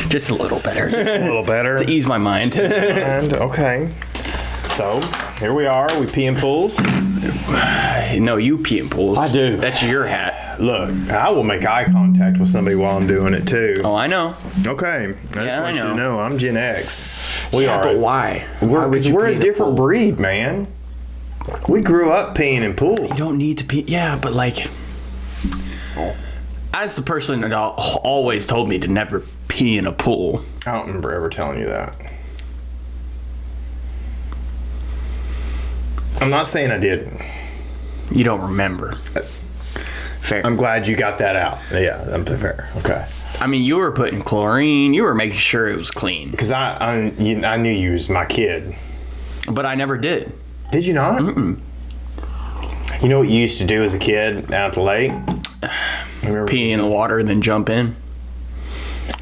Just a little better. Just a little better. To ease my mind. Okay. So, here we are. We pee in pools. No, you pee in pools. I do. That's your hat. Look, I will make eye contact with somebody while I'm doing it, too. Oh, I know. Okay. I just want you to know I'm Gen X. We are. But why? Because we're a different breed, man. We grew up peeing in pools. You don't need to pee. Yeah, but like... As the person that always told me to never pee in a pool. I don't remember ever telling you that. I'm not saying I didn't. You don't remember. Fair. I'm glad you got that out. Yeah, I'm fair. Okay. I mean, you were putting chlorine. You were making sure it was clean. Because I knew you was my kid. But I never did. Did you not? Mm-mm. You know what you used to do as a kid out at the lake? Pee in the water and then jump in.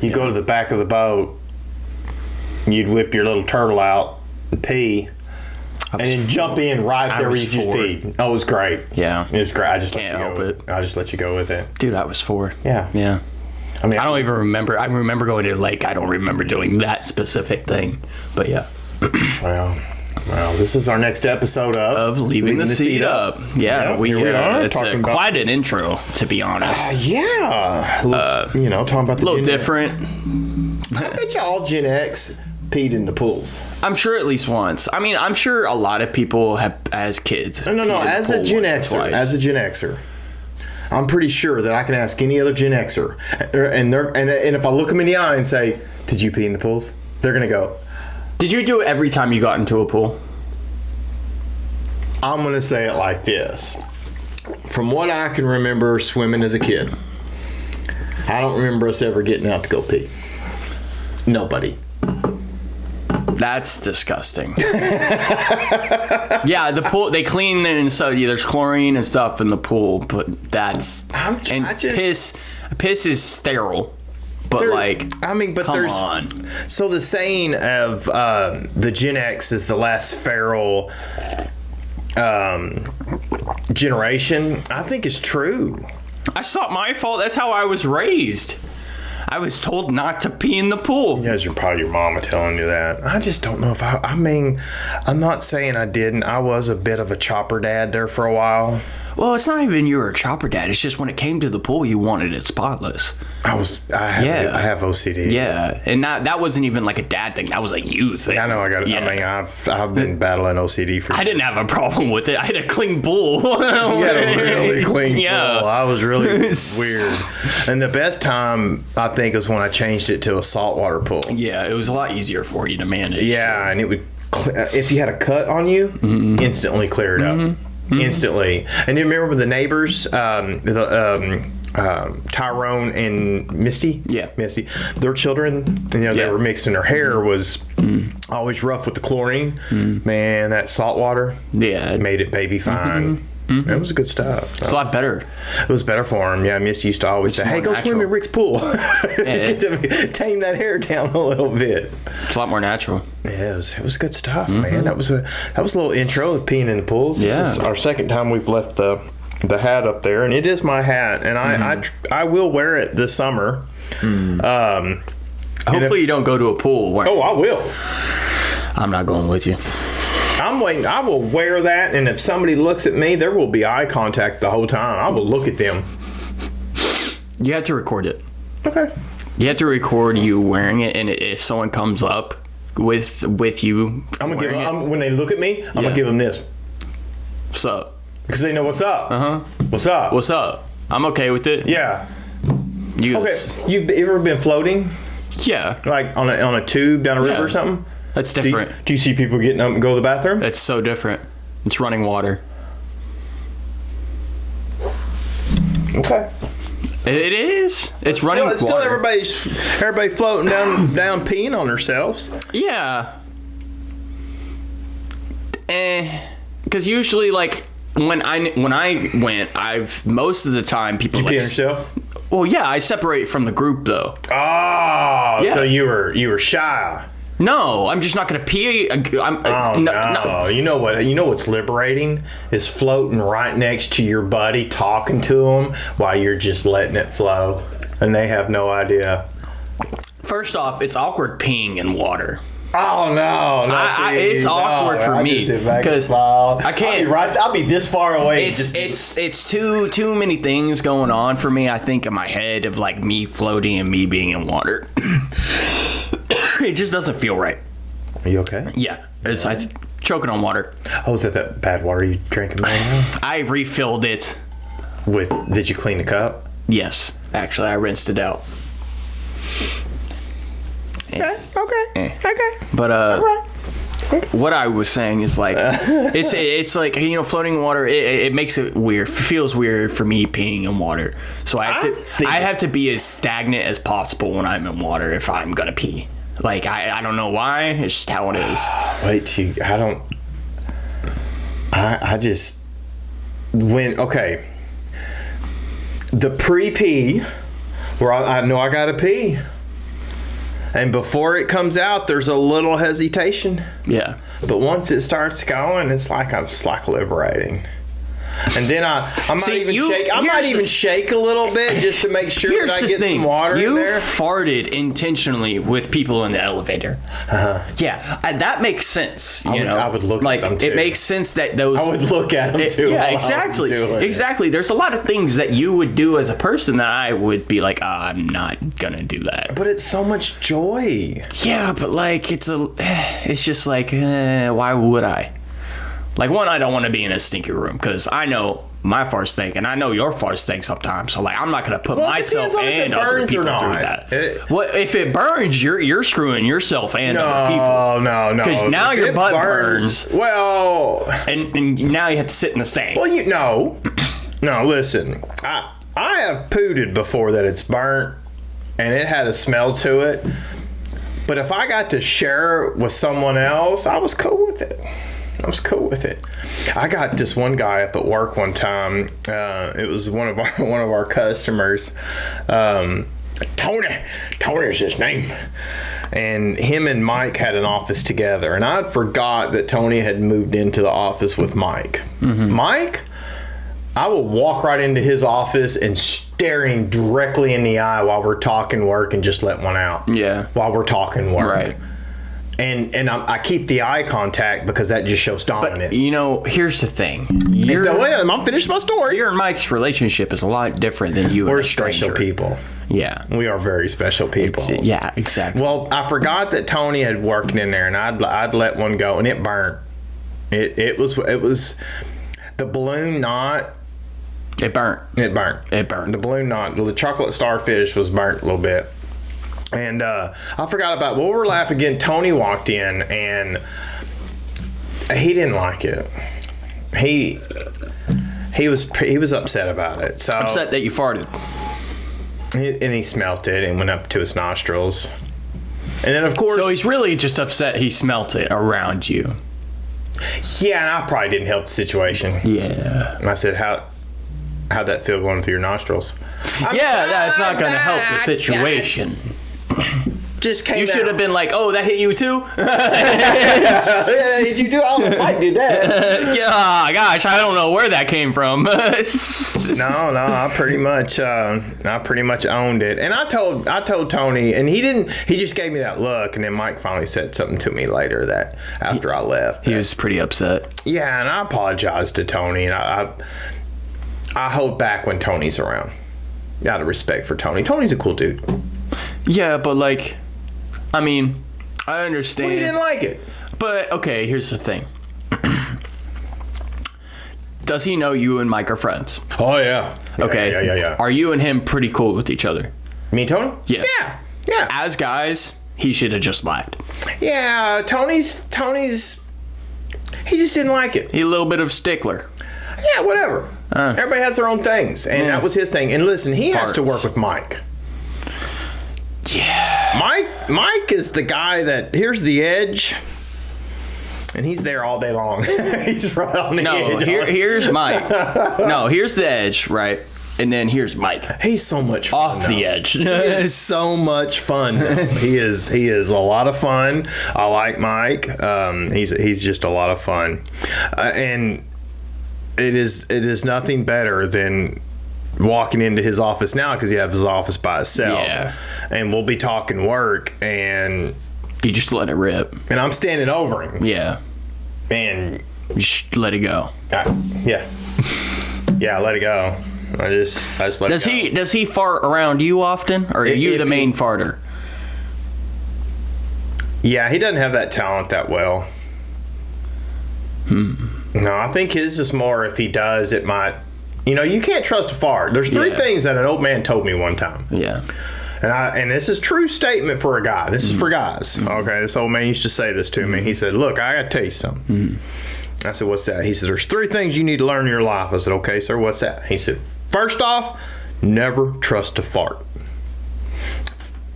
You go to the back of the boat. You'd whip your little turtle out and pee. And then jump in right there where you just peed. Oh, it was great. Yeah. It was great. I just Can't help it. I just let you go with it. Dude, I was 4. Yeah. Yeah. I mean, I don't even remember. I remember going to the lake. I don't remember doing that specific thing. But yeah. Well, this is our next episode of Leaving the Seat Up. Yeah, here we are. It's quite an intro, to be honest. Yeah. Talking about the a little different. I bet you all Gen X peed in the pools. I'm sure at least once. I mean, I'm sure a lot of people have, as kids. No. As a Gen Xer, I'm pretty sure that I can ask any other Gen Xer, and if I look them in the eye and say, "Did you pee in the pools?" They're gonna go, "Did you do it every time you got into a pool?" I'm gonna say it like this: from what I can remember swimming as a kid, I don't remember us ever getting out to go pee. Nobody. That's disgusting. Yeah, the pool, they clean it, and so there's chlorine and stuff in the pool, but that's piss is sterile. But come on. So the saying of the Gen X is the last feral generation, I think is true. It's not my fault. That's how I was raised. I was told not to pee in the pool. Yeah, it's probably your mama telling you that. I just don't know if I mean, I'm not saying I didn't. I was a bit of a chopper dad there for a while. Well, it's not even you were a chopper dad. It's just when it came to the pool, you wanted it spotless. I have OCD. Yeah, and that wasn't even like a dad thing. That was a you thing. I know. I mean, I've been battling OCD for. I didn't have a problem with it. I had a clean pool. You had a really clean pool. I was really weird. And the best time I think was when I changed it to a saltwater pool. Yeah, it was a lot easier for you to manage. Yeah, and it would if you had a cut on you, instantly clear it up. Mm-hmm. Instantly. And you remember the neighbors, Tyrone and Misty? Yeah. Misty. Their children, they were mixed, and their hair was always rough with the chlorine. Man, that salt water made it baby fine. Mm-hmm. It was good stuff. It's a lot better. It was better for him. Yeah, Misty used to always say, "Hey, go swim in Rick's pool." Get to tame that hair down a little bit. It's a lot more natural. Yeah, it was good stuff, man. That was a little intro of peeing in the pools. Yeah. This is our second time we've left the hat up there, and it is my hat, and I will wear it this summer. Hopefully you don't go to a pool. Oh, I will. I'm not going with you. I'm waiting. I will wear that, and if somebody looks at me, there will be eye contact the whole time. I will look at them. You have to record it. Okay. You have to record you wearing it, and if someone comes up with you, I'm gonna give them, when they look at me, I'm gonna give them this. What's up? Because they know what's up. What's up? What's up? I'm okay with it. Yeah. Okay. You've ever been floating? Yeah. Like on a tube down a river or something? That's different. Do you see people getting up and go to the bathroom? That's so different. It's running water. Okay. It is. It's running water. Still everybody floating down peeing on themselves. Yeah. Because usually, like when I went, most of the time people Did you pee on yourself? Well, yeah, I separate from the group though. Oh, yeah. So you were shy. No, I'm just not gonna pee. No. You know what's liberating is floating right next to your buddy, talking to him while you're just letting it flow. and they have no idea. First off, it's awkward peeing in water. Oh no! It's awkward for me because I can't. I'll be this far away. It's too many things going on for me. I think in my head of like me floating and me being in water. It just doesn't feel right. Are you okay? Yeah, it's choking on water. Oh, is that bad water you drinking right now? I refilled it. Did you clean the cup? Yes, actually, I rinsed it out. Okay. But all right. What I was saying is like it's like, you know, floating in water. It makes it weird. Feels weird for me peeing in water. So I have to be as stagnant as possible when I'm in water if I'm gonna pee. Like I don't know why. It's just how it is. The pre-pee where I know I gotta pee. And before it comes out, there's a little hesitation. Yeah. But once it starts going, it's like liberating. And then I might even shake a little bit just to make sure that I get some water in there. You farted intentionally with people in the elevator. Uh-huh. Yeah, that makes sense. I would look at them too. It makes sense that those. I would look at them too. Yeah, exactly. Exactly. There's a lot of things that you would do as a person that I would be like, I'm not gonna do that. But it's so much joy. Yeah, but like it's just like, why would I? Like, one, I don't want to be in a stinky room because I know my fart stink and I know your fart stink sometimes. So, like, I'm not going to put myself and other people through that. If it burns, you're screwing yourself and other people. No. Because now your butt burns. Well. And now you have to sit in the stank. Well, No, listen. I have pooted before that it's burnt and it had a smell to it. But if I got to share it with someone else, I was cool with it. I got this one guy up at work one time. It was one of our customers. Tony's his name. And him and Mike had an office together. And I forgot that Tony had moved into the office with Mike. Mm-hmm. Mike, I will walk right into his office and staring directly in the eye while we're talking work and just let one out. Yeah. While we're talking work. Right. And I keep the eye contact because that just shows dominance. But, here's the thing. I'm finished my story. Your and Mike's relationship is a lot different than you and a stranger. We're special people. Yeah. We are very special people. Yeah, exactly. Well, I forgot that Tony had worked in there, and I'd let one go, and it burnt. It was the balloon knot. It burnt. The balloon knot. The chocolate starfish was burnt a little bit. And I forgot about we were laughing again. Tony walked in and he didn't like it. He was upset about it. So upset that you farted. And he smelt it and went up to his nostrils. And then of course, so he's really just upset he smelt it around you. Yeah, and I probably didn't help the situation. Yeah. And I said, how'd that feel going through your nostrils? That's not going to help the situation. Just came. You should have been like, "Oh, that hit you too." Did you do? I don't know if I did that. Yeah, gosh, I don't know where that came from. No, I pretty much owned it, and I told Tony, and he didn't. He just gave me that look, and then Mike finally said something to me later that after I left, he was pretty upset. Yeah, and I apologized to Tony, and I hold back when Tony's around, out of respect for Tony. Tony's a cool dude. Yeah, but like, I mean, I understand. Well, he didn't like it. But, okay, here's the thing. Does he know you and Mike are friends? Oh, yeah. Okay. Yeah. Are you and him pretty cool with each other? Me and Tony? Yeah. Yeah. As guys, he should have just laughed. Yeah, Tony's... He just didn't like it. He's a little bit of stickler. Yeah, whatever. Everybody has their own things, and that was his thing. And listen, he has to work with Mike. Yeah. Mike is the guy that, here's the edge, and he's there all day long. He's right on the edge. Here's Mike. No, here's the edge, right? And then here's Mike. He's so much fun. Off the edge. He is so much fun. He is a lot of fun. I like Mike. He's just a lot of fun. And it is nothing better than walking into his office now because he has his office by himself. Yeah. And we'll be talking work, and You just let it rip. I'm standing over him. Yeah. And You just let it go. yeah, I let it go. I just let it go. Does he fart around you often, or are you the main farter? Yeah, he doesn't have that talent that well. No, I think his is more, if he does, it might. You can't trust a fart. There's three things that an old man told me one time. Yeah. And this is true statement for a guy. This is for guys. Okay, this old man used to say this to me. He said, "Look, I got to tell you something." I said, "What's that?" He said, "There's three things you need to learn in your life." I said, "Okay, sir, what's that?" He said, "First off, never trust a fart."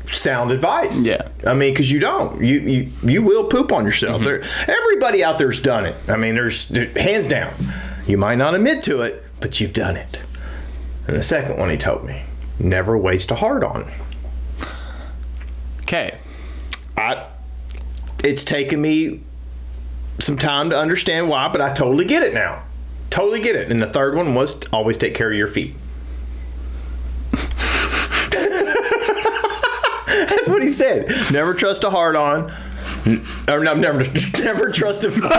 Sound advice. Yeah. I mean, because you don't. You will poop on yourself. Everybody out there's done it. I mean, there's hands down. You might not admit to it, but you've done it. And the second one he told me, never waste a hard-on. Okay. It's taken me some time to understand why, but I totally get it now. Totally get it. And the third one was always take care of your feet. That's what he said. Never trust a hard-on. Or no, never trust a fart.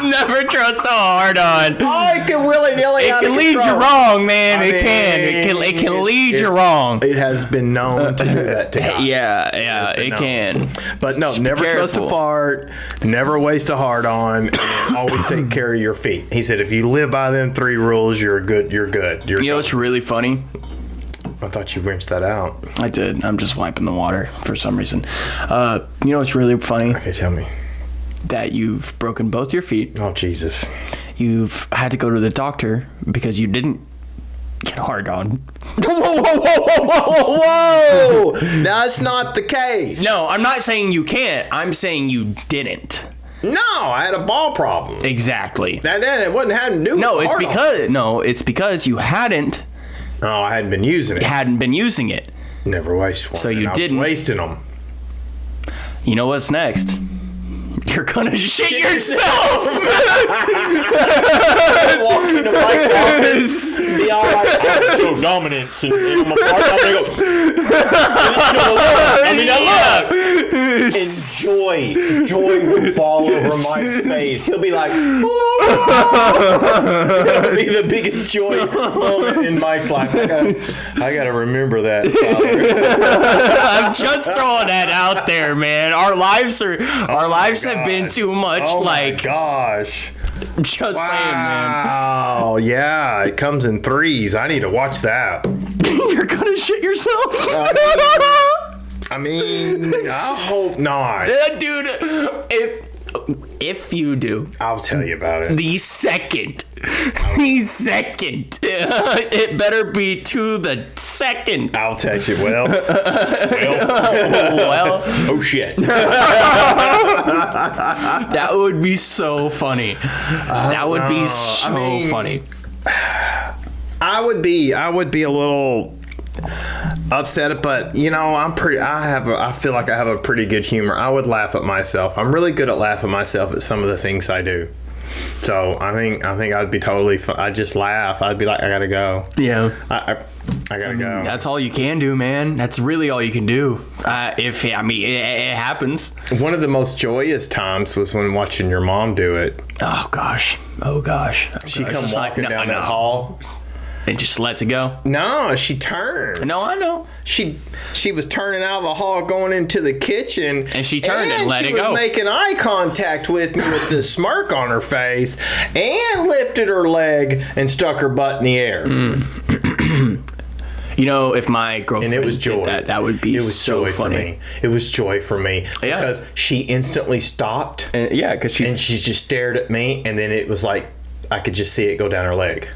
Never trust a hard-on. Oh, it can willy-nilly It can lead you wrong, man. It can lead you wrong. It has been known to do that to guys. Yeah, it can. But no, never trust a fart, never waste a hard-on, and always take care of your feet. He said if you live by them three rules, you're good. You're good. You know what's really funny? I thought you rinsed that out. I did. I'm just wiping the water for some reason. You know what's really funny? Okay, tell me. That you've broken both your feet. Oh, Jesus. You've had to go to the doctor because you didn't get hard on. Whoa! That's not the case. No, I'm not saying you can't. I'm saying you didn't. No, I had a ball problem. Exactly. It hadn't to do with it's because you hadn't. Oh, I hadn't been using it. Hadn't been using it. Never waste one. So you didn't. I was wasting them. You know what's next? You're gonna shit yourself. Walk into Mike's office, be all like, "I'm so dominant," and I'm gonna fart. I'm gonna go. Joy will fall over Mike's face. He'll be like, it'll be the biggest joy moment in Mike's life. I gotta remember that. I'm just throwing that out there, man. Our lives have been too much my gosh. Just saying, man. Wow, yeah, it comes in threes. I need to watch that. You're gonna shit yourself? I mean, I hope not. Dude, if you do, I'll tell you about it. the second, it better be to the second. I'll text you. Well. Oh shit. That would be so funny. That would be so funny. I would be a little upset, but I feel like I have a pretty good humor. I would laugh at myself. I'm really good at laughing myself at some of the things I do. So I think I'd be totally I'd just laugh. I'd be like, I gotta go. Yeah. I gotta go. That's all you can do, man. That's really all you can do. It happens. One of the most joyous times was when watching your mom do it. Oh gosh. She come walking down that hall. And just lets it go. No, she turned. No, I know. She was turning out of the hall, going into the kitchen, and she turned and let it go. She was making eye contact with me with this smirk on her face, and lifted her leg and stuck her butt in the air. If my girlfriend and it was joy. did that would be so funny. For me. It was joy for me because she instantly stopped. Because she just stared at me, and then it was like I could just see it go down her leg.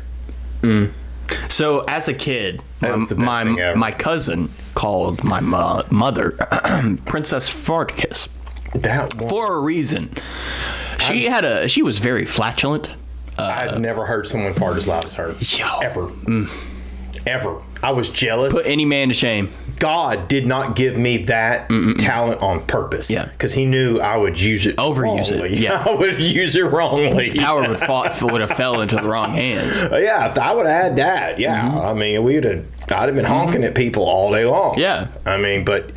So as a kid, my cousin called my mother Princess Fartkiss. For a reason. She was very flatulent. I'd never heard someone fart as loud as her. Ever. ever. I was jealous. Put any man to shame. God did not give me that talent on purpose. Yeah. Because he knew I would use it Overuse it, wrongly. yeah. I would use it wrongly. Power would have fell into the wrong hands. Yeah, I would have had that. Yeah. I mean, I'd have been honking at people all day long. Yeah. I mean, but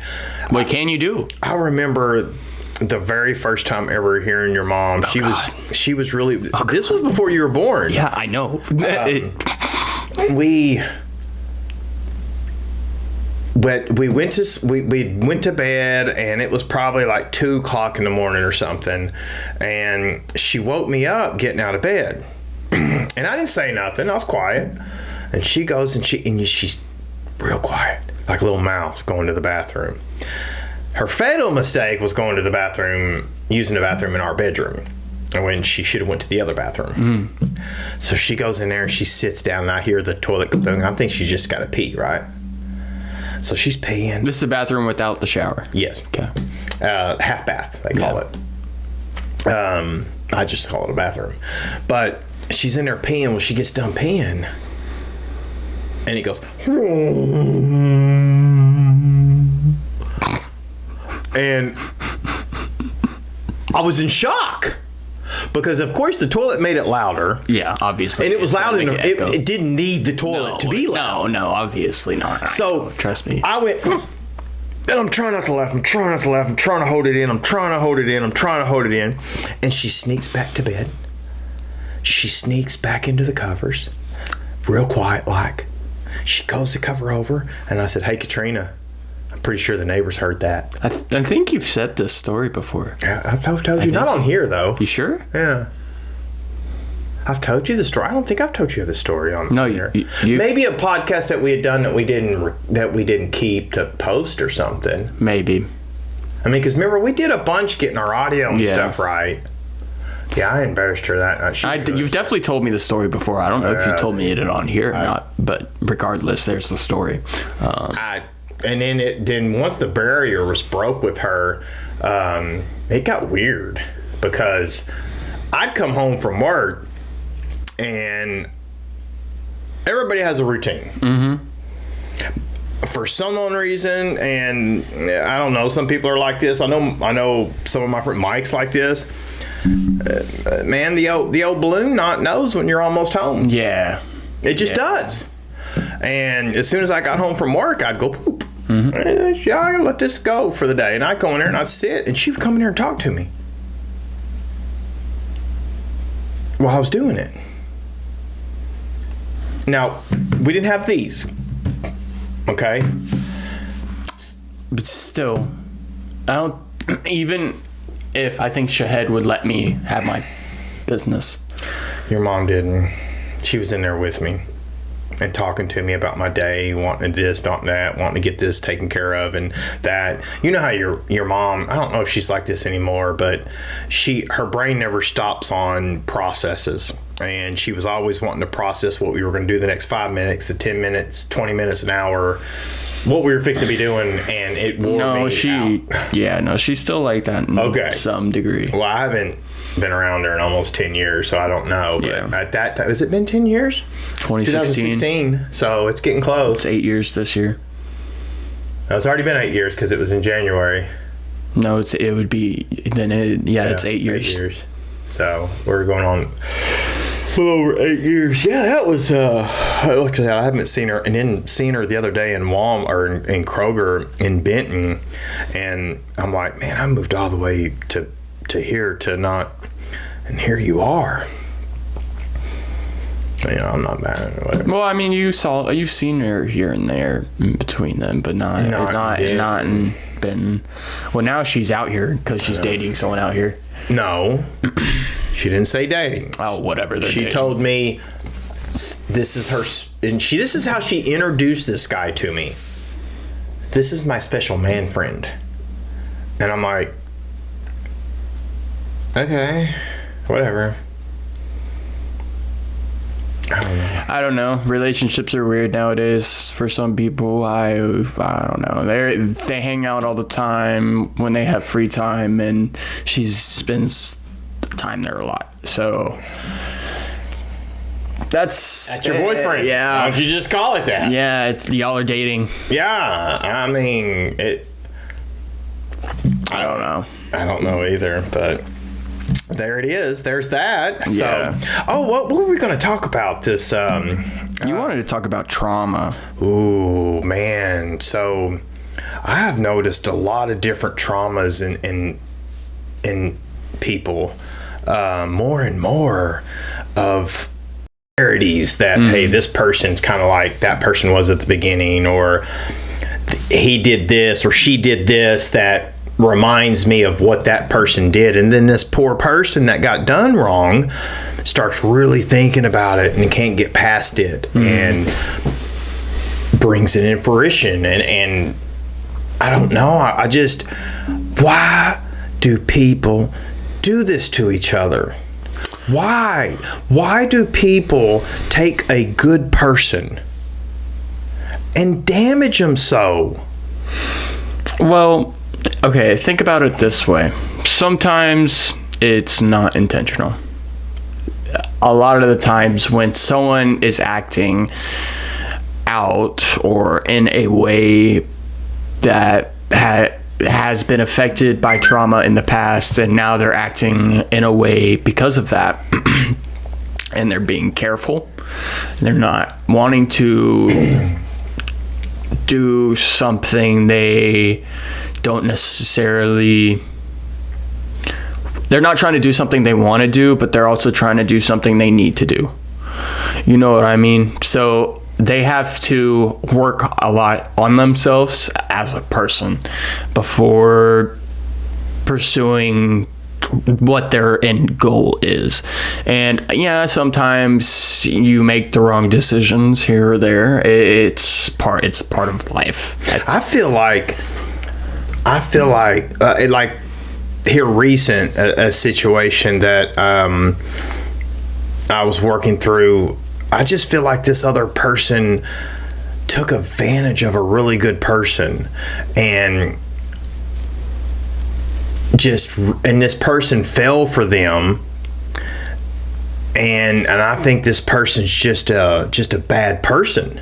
What can you do? I remember the very first time ever hearing your mom. She was really. This was before you were born. Yeah, I know. We went to bed, and it was probably like 2:00 in the morning or something, and she woke me up getting out of bed, and I didn't say nothing. I was quiet, and she goes and she's real quiet, like a little mouse going to the bathroom. Her fatal mistake was going to the bathroom, using the bathroom in our bedroom, and when she should have went to the other bathroom. So she goes in there and she sits down, and I hear the toilet going. I think she's just got to pee, right? So she's peeing. This is the bathroom without the shower. Yes. Okay. Half bath, they call it. I just call it a bathroom. But she's in there peeing. Well, she gets done peeing, and it goes. And I was in shock. Because of course the toilet made it louder. Yeah, obviously. And it was loud enough. It didn't need the toilet to be loud. No, obviously not. So trust me. I went, and I'm trying not to laugh. I'm trying to hold it in. And she sneaks back to bed. She sneaks back into the covers, real quiet like. She goes to cover over, and I said, "Hey, Katrina, I'm pretty sure the neighbors heard that." I think you've said this story before. Yeah, I've told you. Not on here, though. You sure? Yeah. I've told you the story. I don't think I've told you the story on here. You maybe a podcast that we had done that we didn't keep to post or something. Maybe. I mean, because remember, we did a bunch getting our audio and stuff right. Yeah, I embarrassed her that night. You've definitely told me the story before. I don't know if you told me it on here or not, but regardless, there's the story. And then once the barrier was broke with her, it got weird because I'd come home from work and everybody has a routine. For some unknown reason, and I don't know, some people are like this. I know some of my friends, Mike's like this. Man, the old balloon knot knows when you're almost home. Yeah. It just does. And as soon as I got home from work, I'd go poop. Yeah, I let this go for the day. And I'd go in there and I'd sit, and she would come in there and talk to me while I was doing it. Now, we didn't have these. Okay? But still, I don't, even if I think Shahed would let me have my business. Your mom didn't. She was in there with me and talking to me about my day, wanting this, wanting that, wanting to get this taken care of and that. You know how your mom, I don't know if she's like this anymore, but her brain never stops on processes. And she was always wanting to process what we were going to do the next 5 minutes, the 10 minutes, 20 minutes, an hour, what we were fixing to be doing, and it wore me out. She's still like that in some degree. Well, I haven't been around her in almost 10 years, so I don't know. But at that time, has it been 10 years? 2016. So it's getting close. It's 8 years this year. No, it's already been 8 years because it was in January. No, it's 8 years. 8 years. So we're going on a little over 8 years. Yeah, that was. Like I said, I haven't seen her, and then seen her the other day in in Kroger in Benton, and I'm like, man, I moved all the way to here to not, and here you are. You know, I'm not mad or whatever. Well, I mean, you've seen her here and there in between them, but not in Benton. Well, now she's out here because she's dating someone out here. No, she didn't say dating. Oh, whatever. She told me this is her, and this is how she introduced this guy to me. This is my special man friend, and I'm like, okay, whatever. I don't know. Relationships are weird nowadays for some people. I don't know. They hang out all the time when they have free time, and she spends time there a lot. So That's your boyfriend. Why Yeah. don't you just call it that? Yeah, it's y'all are dating. Yeah, I mean, I don't know. I don't know either, but there it is. There's that. Yeah. So, what were we going to talk about this? You wanted to talk about trauma. Ooh, man. So, I have noticed a lot of different traumas in people. More and more of charities that, hey, this person's kind of like that person was at the beginning, or he did this or she did this that reminds me of what that person did. And then this poor person that got done wrong starts really thinking about it and can't get past it and brings it in fruition. And I don't know. I just, why do people do this to each other? Why? Why do people take a good person and damage them so? Well, okay, think about it this way. Sometimes it's not intentional. A lot of the times when someone is acting out or in a way that has been affected by trauma in the past, and now they're acting in a way because of that, and they're being careful, they're not wanting to do something they don't necessarily, they're not trying to do something they want to do, but they're also trying to do something they need to do. You know what I mean? So they have to work a lot on themselves as a person before pursuing what their end goal is. And yeah, sometimes you make the wrong decisions here or there. It's part of life. I feel like here recent a situation that I was working through. I just feel like this other person took advantage of a really good person, and this person fell for them, and I think this person's just a bad person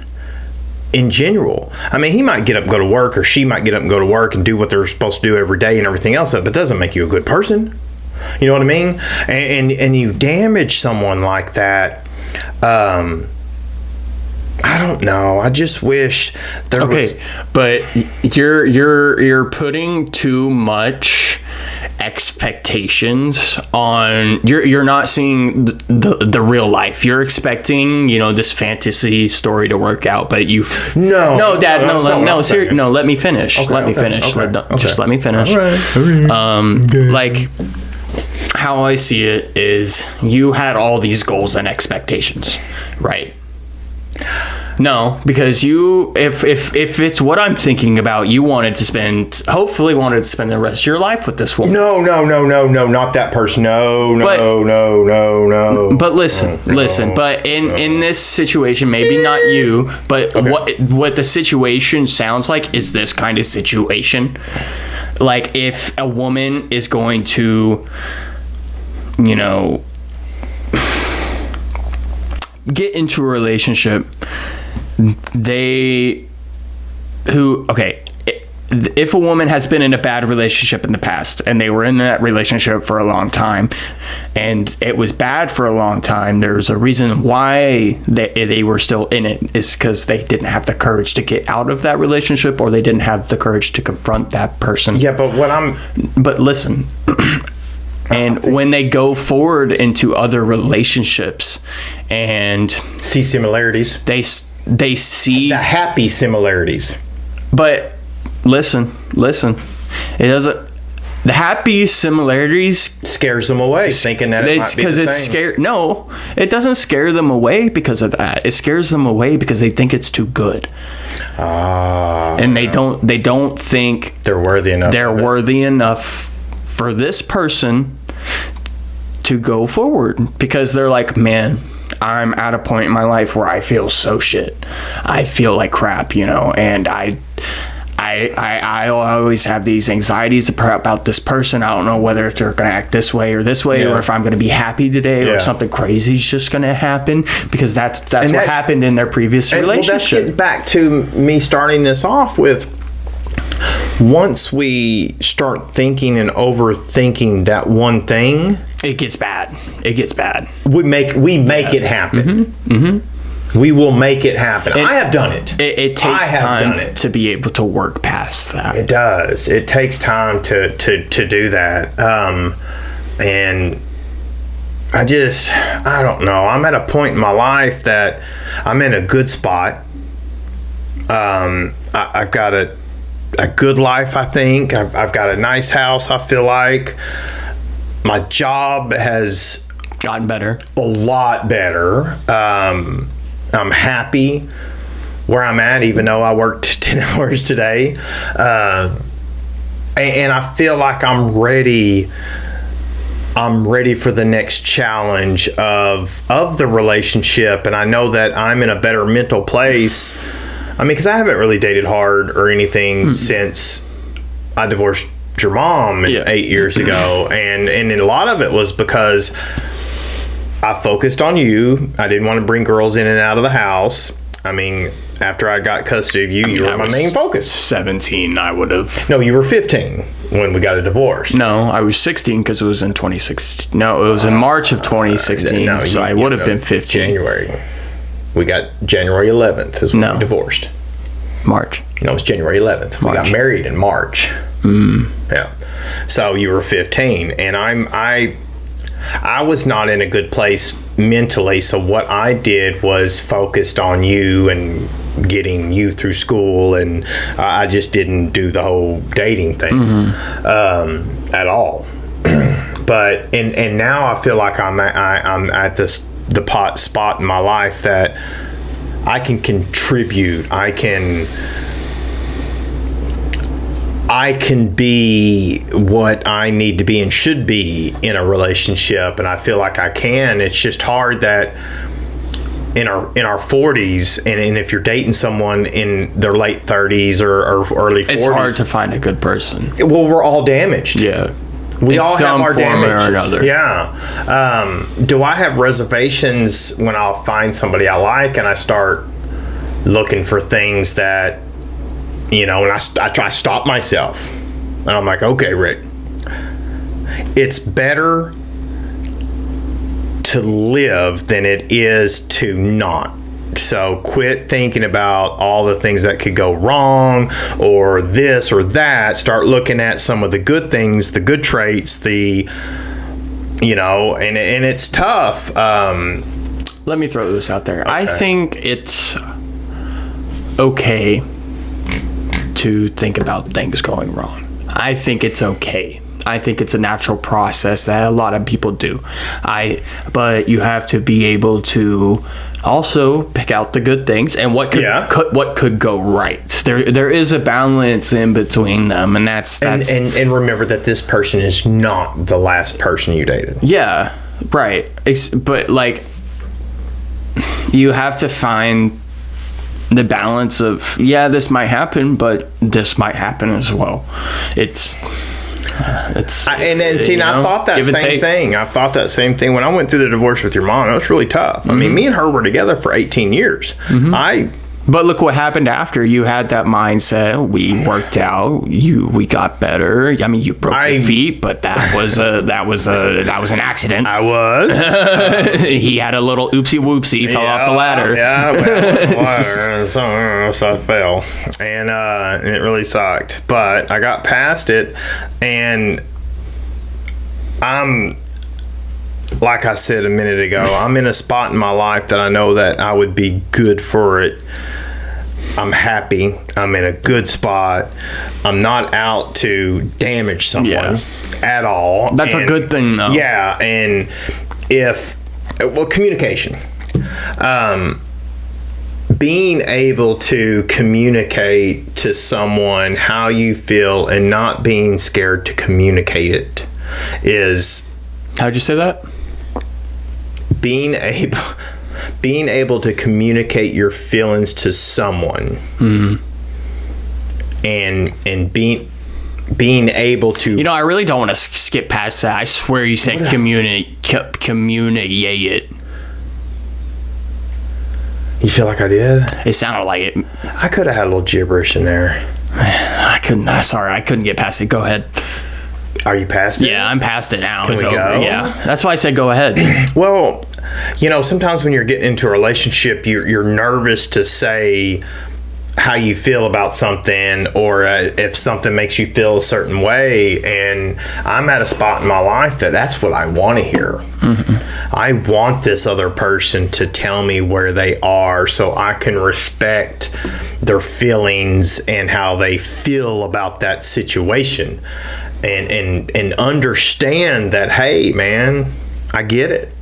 in general. I mean, he might get up and go to work, or she might get up and go to work and do what they're supposed to do every day and everything else, but it doesn't make you a good person. You know what I mean? And you damage someone like that. I don't know. I just wish there was. Okay, but you're putting too much expectations on. You're not seeing the real life. You're expecting, this fantasy story to work out, but no, Dad, no, seriously, no. Let me finish. Okay, let me finish. Just let me finish. All right. Like, how I see it is, you had all these goals and expectations, right? No, because if it's what I'm thinking about, you hopefully wanted to spend the rest of your life with this woman. No, not that person. No. But listen. But in this situation, maybe not you, but okay. What the situation sounds like is this kind of situation. Like, if a woman is going to, get into a relationship, if a woman has been in a bad relationship in the past, and they were in that relationship for a long time, and it was bad for a long time, there's a reason why they were still in it, is because they didn't have the courage to get out of that relationship, or they didn't have the courage to confront that person. Yeah, but listen. And when they go forward into other relationships and see similarities, they see the happy similarities. But listen, it doesn't. The happy similarities scares them away, thinking that it's because it's scared. No, it doesn't scare them away because of that. It scares them away because they think it's too good. And they don't think they're worthy enough. They're worthy enough for this person to go forward, because they're like, man, I'm at a point in my life where I feel so shit. I feel like crap, and I always have these anxieties about this person. I don't know whether if they're going to act this way, or if I'm going to be happy today, or something crazy is just going to happen, because that's what happened in their previous relationship. Well, that gets back to me starting this off with, once we start thinking and overthinking that one thing, it gets bad. We make it happen. We will make it happen. I have done it. It takes time to be able to work past that. It does. It takes time to do that. And I don't know. I'm at a point in my life that I'm in a good spot. I've got a good life, I think. I've got a nice house, I feel like. My job has gotten better. A lot better. I'm happy where I'm at, even though I worked 10 hours today. And I feel like I'm ready for the next challenge of the relationship. And I know that I'm in a better mental place. I mean, because I haven't really dated hard or anything since I divorced your mom 8 years ago. And a lot of it was because I focused on you. I didn't want to bring girls in and out of the house. I mean, after I got custody of you, you were my main focus. 17, I would have. No, you were 15 when we got a divorce. No, I was 16 because it was in 2016. No, it was in March of 2016. So I would have been 15. January. We got January 11th is when we divorced. March. No, it was January 11th. We got married in March. Yeah. So you were 15, and I was not in a good place mentally, so what I did was focused on you and getting you through school, and I just didn't do the whole dating thing at all. But and now I feel like I'm at the spot in my life that I can contribute. I can be what I need to be and should be in a relationship, and I feel like I can. It's just hard that in our 40s, and if you're dating someone in their late 30s or early 40s, it's hard to find a good person. Well, we're all damaged. Yeah. We all have our damages. Or yeah. Do I have reservations when I'll find somebody I like and I start looking for things that, and I try to stop myself, and I'm like, okay, Rick, it's better to live than it is to not. So quit thinking about all the things that could go wrong or this or that. Start looking at some of the good things, the good traits, and it's tough. Let me throw this out there. Okay. I think it's okay to think about things going wrong. I think it's okay. I think it's a natural process that a lot of people do. But you have to be able to also pick out the good things and what could go right. There is a balance in between them, and that's and remember that this person is not the last person you dated. Yeah, right. But like, you have to find the balance of, this might happen, but this might happen as well. I thought that same thing. I thought that same thing when I went through the divorce with your mom. It was really tough. I mean, me and her were together for 18 years. But look what happened after. You had that mindset. We worked out. We got better. I mean, you broke your feet, but that was an accident. I was. He had a little oopsie whoopsie. Fell off the ladder. Yeah, well, so I fell, and it really sucked. But I got past it, and I'm, like I said a minute ago, I'm in a spot in my life that I know that I would be good for it. I'm happy. I'm in a good spot. I'm not out to damage someone at all. That's a good thing, though. Yeah, and communication. Being able to communicate to someone how you feel and not being scared to communicate it is... How'd you say that? Being able to communicate your feelings to someone and being able to. You know, I really don't want to skip past that. I swear you said communicate it. You feel like I did? It sounded like it. I could have had a little gibberish in there. I couldn't. Sorry, I couldn't get past it. Go ahead. Are you past it? Yeah, I'm past it now. Can It's we over. go? Yeah, that's why I said go ahead. Well, you know, sometimes when you're getting into a relationship, you're nervous to say how you feel about something, or if something makes you feel a certain way. And I'm at a spot in my life that's what I want to hear. Mm-hmm. I want this other person to tell me where they are so I can respect their feelings and how they feel about that situation, and understand that, hey man, I get it.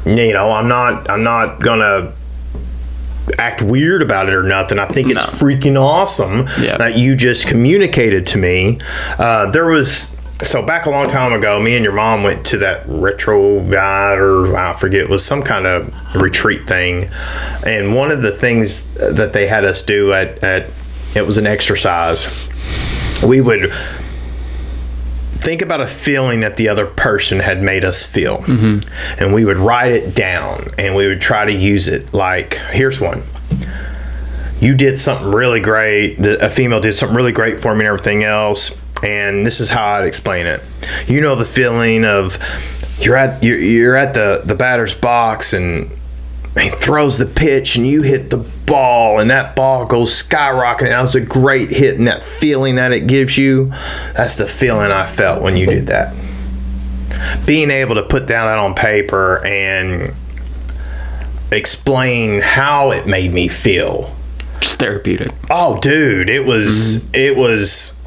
You know, I'm not gonna act weird about it or nothing. I think it's freaking awesome that you just communicated to me. So back a long time ago, me and your mom went to that retro guide, or I forget, it was some kind of retreat thing. And one of the things that they had us do at it was an exercise. We would think about a feeling that the other person had made us feel. Mm-hmm. And we would write it down and we would try to use it. Like, here's one. You did something really great. A female did something really great for me and everything else. And this is how I'd explain it. You know the feeling of you're at the batter's box and he throws the pitch and you hit the ball and that ball goes skyrocketing. That was a great hit, and that feeling that it gives you, that's the feeling I felt when you did that. Being able to put down that on paper and explain how it made me feel. It's therapeutic. Oh, dude, it was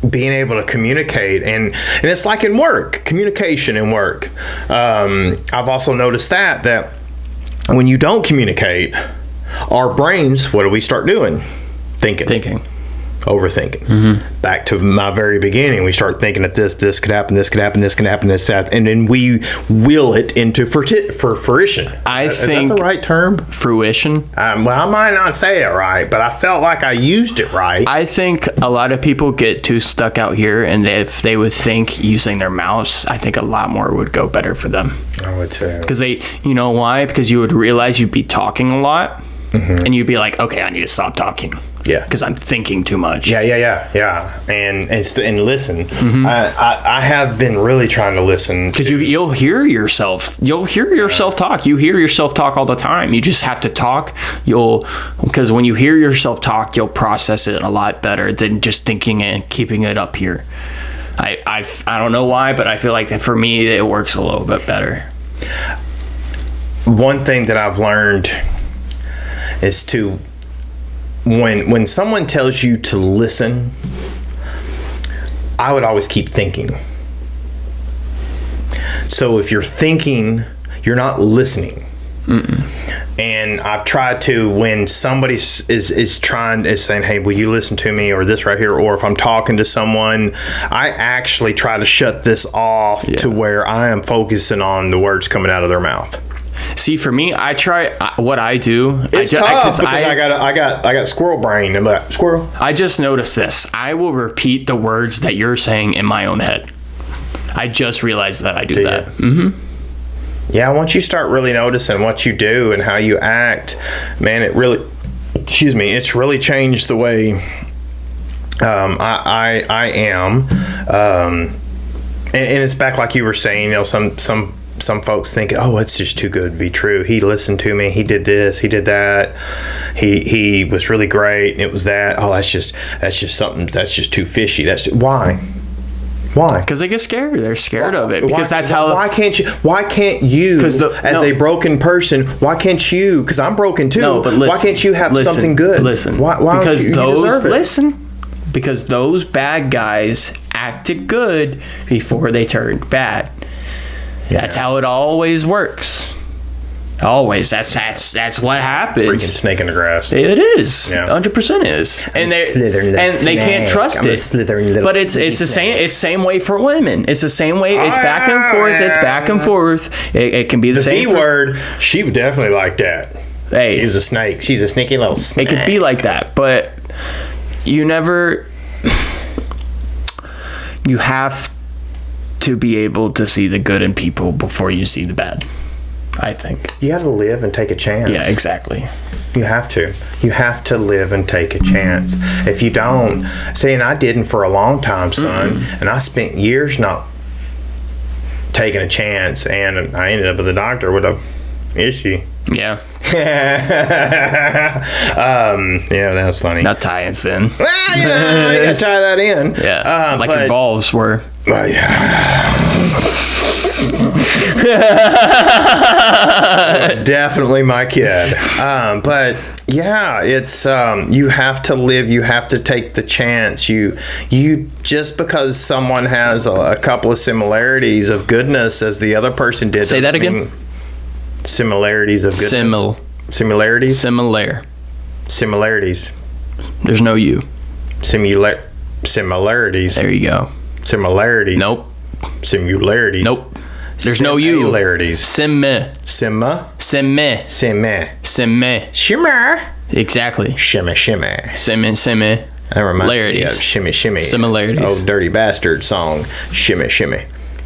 being able to communicate, and it's like in work, communication in work. I've also noticed that when you don't communicate, our brains, what do we start doing? Thinking. Overthinking. Mm-hmm. Back to my very beginning, we start thinking that this could happen, this could happen, this could happen, this could happen, and then we will it into fruition. Is that the right term? Fruition. Well, I might not say it right, but I felt like I used it right. I think a lot of people get too stuck out here, and if they would think using their mouths, I think a lot more would go better for them. I would too. Because you know why? Because you would realize you'd be talking a lot, mm-hmm. and you'd be like, okay, I need to stop talking. Yeah, because I'm thinking too much. Yeah, and listen. Mm-hmm. I have been really trying to listen because you'll hear yourself. You'll hear yourself talk. You hear yourself talk all the time. You just have to talk. Because when you hear yourself talk, you'll process it a lot better than just thinking and keeping it up here. I don't know why, but I feel like for me it works a little bit better. One thing that I've learned is to. When someone tells you to listen, I would always keep thinking. So if you're thinking, you're not listening. Mm-mm. And I've tried to, when somebody is saying, hey, will you listen to me, or this right here, or if I'm talking to someone, I actually try to shut this off to where I am focusing on the words coming out of their mouth. See, for me, I try what I do. It's tough because I got squirrel brain. I'm like, squirrel. I just noticed this. I will repeat the words that you're saying in my own head. I just realized that I do that. Mm-hmm. Yeah, once you start really noticing what you do and how you act, man, it's really changed the way I am. And it's back like you were saying, you know, some folks think, oh, it's just too good to be true. He listened to me. He did this. He did that. He was really great. And it was that. Oh, that's just something. That's just too fishy. Why? Because they get scared. They're scared of it. Because that's how. Why can't you? As a broken person, why can't you? Because I'm broken too. No, but listen, why can't you have something good? Listen. Why because you deserve it? Listen. Because those bad guys acted good before they turned bad. That's how it always works. Always. That's what happens. Freaking snake in the grass. It is. 100% is. And they can't trust it. But it's the same. It's same way for women. It's the same way. It's back and forth. It's back and forth. It can be the same. The B word. She would definitely like that. Hey, she's a snake. She's a sneaky little snake. It could be like that, but you never. You have to be able to see the good in people before you see the bad, I think. You have to live and take a chance. Yeah, exactly. You have to. You have to live and take a chance. If you don't, see, and I didn't for a long time, son, and I spent years not taking a chance, and I ended up at the doctor with a issue. Yeah. Yeah, that was funny. That tie us in. Well, you gotta tie that in. Yeah. Like your balls were. Well, yeah. Definitely my kid. But yeah, it's you have to live, you have to take the chance. You just because someone has a couple of similarities of goodness as the other person did. Say that again. Similarities of goodness. Similarities. Similarities. There's no you. Similarities. There you go. Similarities. Nope. Similarities. Nope. There's no you. Similarities. Simme. Shimmer. Exactly. Shimmy. Simme. That reminds me Similarities. of Shimmy. Similarities. Old Dirty Bastard song. Shimmy.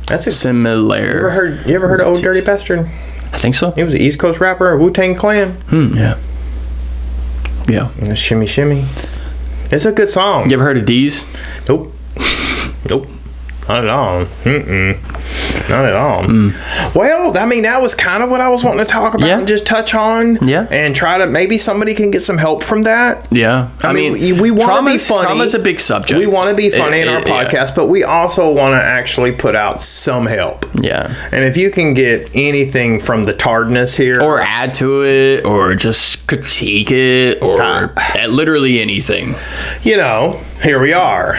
That's a Similar. You ever heard of Old Dirty Bastard? I think so. He was an East Coast rapper, Wu-Tang Clan. Yeah. Yeah. Shimmy. It's a good song. You ever heard of D's? Nope. Not at all. Not at all. Well, I mean, that was kind of what I was wanting to talk about and just touch on. Yeah. And try to, maybe somebody can get some help from that. Yeah. I mean, we want to be funny. Trauma's a big subject. We want to be funny in our podcast, but we also want to actually put out some help. Yeah. And if you can get anything from the tardness here. Or add to it, or just critique it, or literally anything. You know, here we are.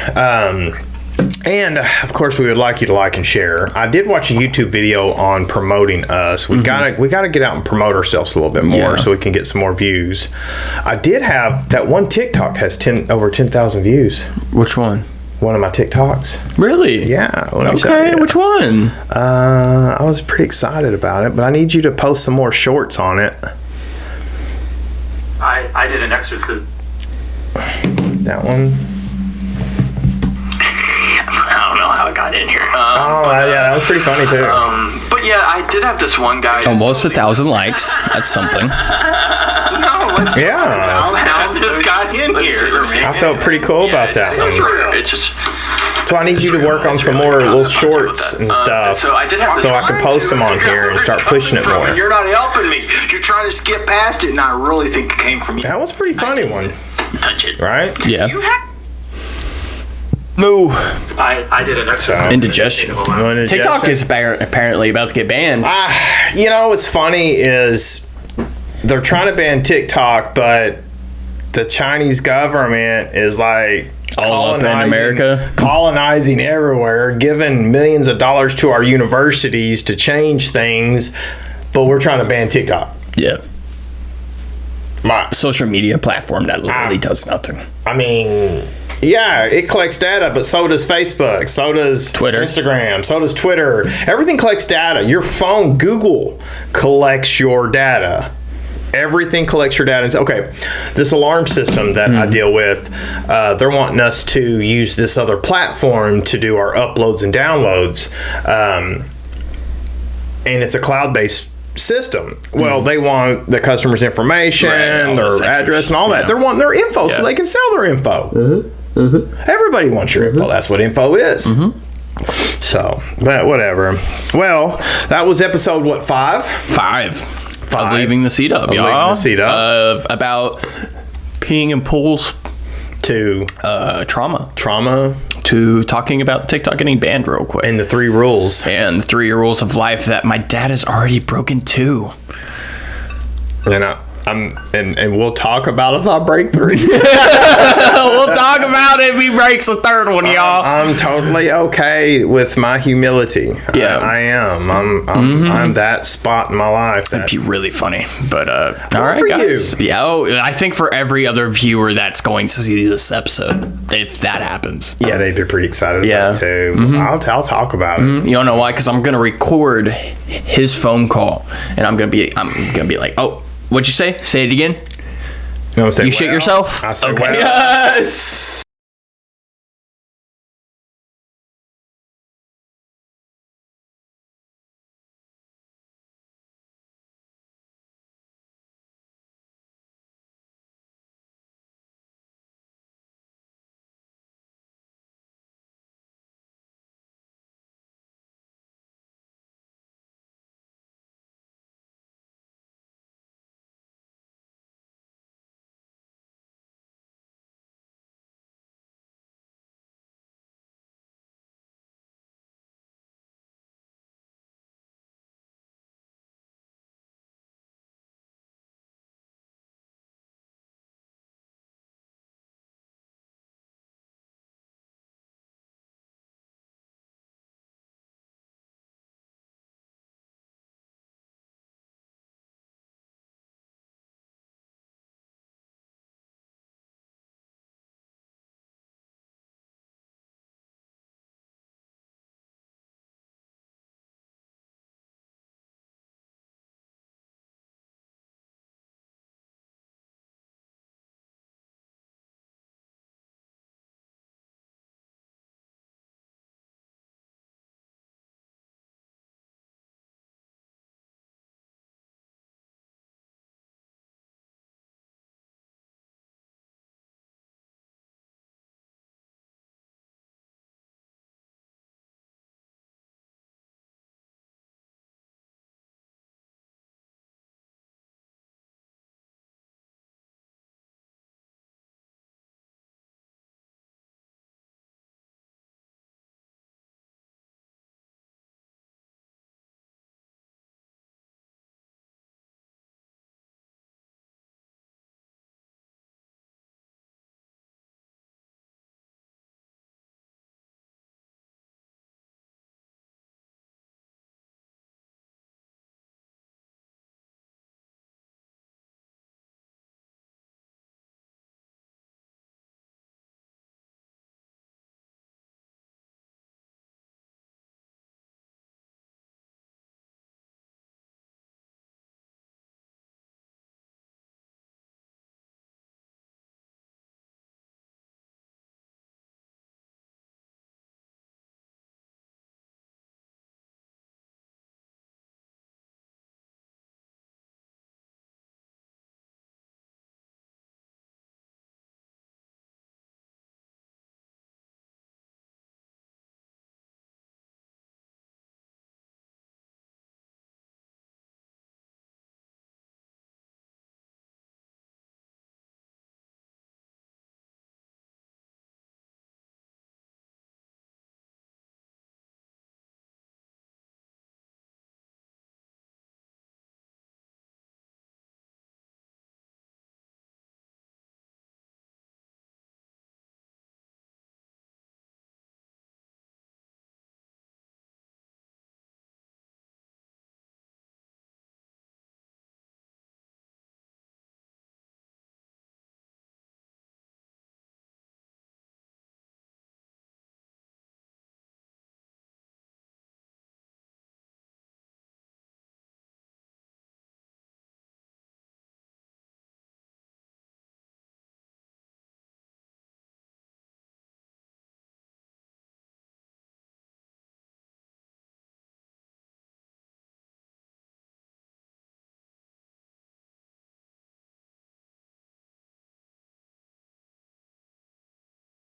And of course, we would like you to like and share. I did watch a YouTube video on promoting us. We gotta get out and promote ourselves a little bit more so we can get some more views. I did have that one TikTok has over 10,000 views. Which one? One of my TikToks. Really? Yeah. Okay. Which one? I was pretty excited about it, but I need you to post some more shorts on it. I did an exorcism. That one. I don't know how it got in here. Yeah, that was pretty funny too. But yeah, I did have this one guy. Almost 1,000 likes. That's something. No, let's talk about how this got in here. I felt pretty cool about that one. It's just. So I need you to work on some more little shorts and stuff, so I can post them on here and start pushing it more. You're not helping me. You're trying to skip past it, and I really think it came from you. That was a pretty funny one. Touch it. Right? Yeah. No. I did an exercise. Indigestion. TikTok is apparently about to get banned. You know what's funny is they're trying to ban TikTok, but the Chinese government is like all up in America, colonizing everywhere, giving millions of dollars to our universities to change things, but we're trying to ban TikTok. Yeah. My social media platform that literally does nothing. I mean, yeah, it collects data, but so does Facebook, so does Twitter, Instagram, so does Twitter. Everything collects data. Your phone, Google, collects your data. Everything collects your data. Okay, this alarm system that I deal with, they're wanting us to use this other platform to do our uploads and downloads. And it's a cloud-based system. Well, they want the customer's information, their address, and all that. They're wanting their info so they can sell their info. Everybody wants your info. That's what info is. So, but whatever. Well, that was episode, what, 5? 5. Of leaving the seat up, y'all. About peeing in pools to trauma to talking about TikTok getting banned real quick, and the 3 rules and the 3 rules of life that my dad has already broken too. And we'll talk about if I break 3. We'll talk about it if he breaks the 3rd one, y'all. I'm totally okay with my humility. Yeah, I am. I'm that spot in my life. That'd be really funny. But all right, for guys. You. Yeah. I think for every other viewer that's going to see this episode, if that happens. Yeah, they'd be pretty excited about it too. I'll talk about it. You don't know why? Because I'm gonna record his phone call, and I'm gonna be like, oh. What'd you say? Say it again. You know what I'm saying? You shit yourself? I say, Okay. well, Yes.